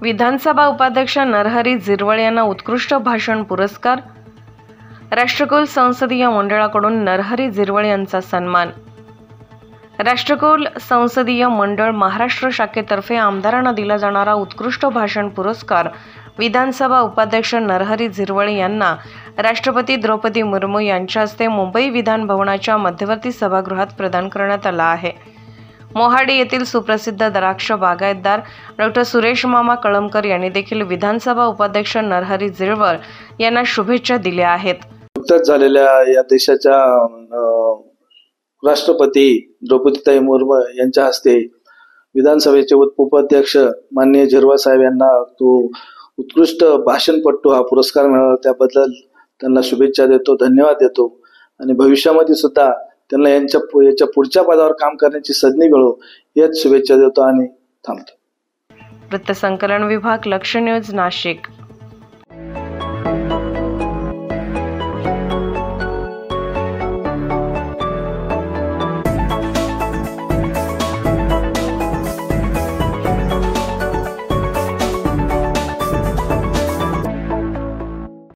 विधानसभा उपाध्यक्ष नरहरी झिरवळ यांना उत्कृष्ट भाषण पुरस्कार। राष्ट्रकुल संसदीय मंडळाकडून नरहरी झिरवळ यांचा सन्मान। राष्ट्रकुल संसदीय मंडळ महाराष्ट्र शाखेतर्फे आमदारांना दिला जाणारा उत्कृष्ट भाषण पुरस्कार विधानसभा उपाध्यक्ष नरहरी झिरवळ यांना राष्ट्रपती द्रौपदी मुर्मू यांच्या हस्ते मुंबई विधान भवनाच्या मध्यवर्ती सभागृहात प्रदान करण्यात आला आहे। मोहाडी येथील सुप्रसिद्ध द्राक्ष बागायतदार डॉ. सुरेश मामा कळमकर यांनी देखील विधानसभा उपाध्यक्ष नरहरी झिरवळ यांना शुभेच्छा दिल्या आहेत। नुकत्याच झालेल्या या देशाच्या राष्ट्रपती द्रौपदीताई मुर्मू यांच्या हस्ते विधानसभेचे उपाध्यक्ष माननीय झिरवळ साहेब यांना तो उत्कृष्ट भाषणपटू हा पुरस्कार मिळाला, त्याबद्दल त्यांना शुभेच्छा देतो, धन्यवाद देतो आणि भविष्यामध्ये सुद्धा त्यांना याच्या पुढच्या पदावर काम करण्याची संधी मिळो याच शुभेच्छा देतो आणि थांबतो। वृत्तसंकलन विभाग, लक्ष न्यूज, नाशिक।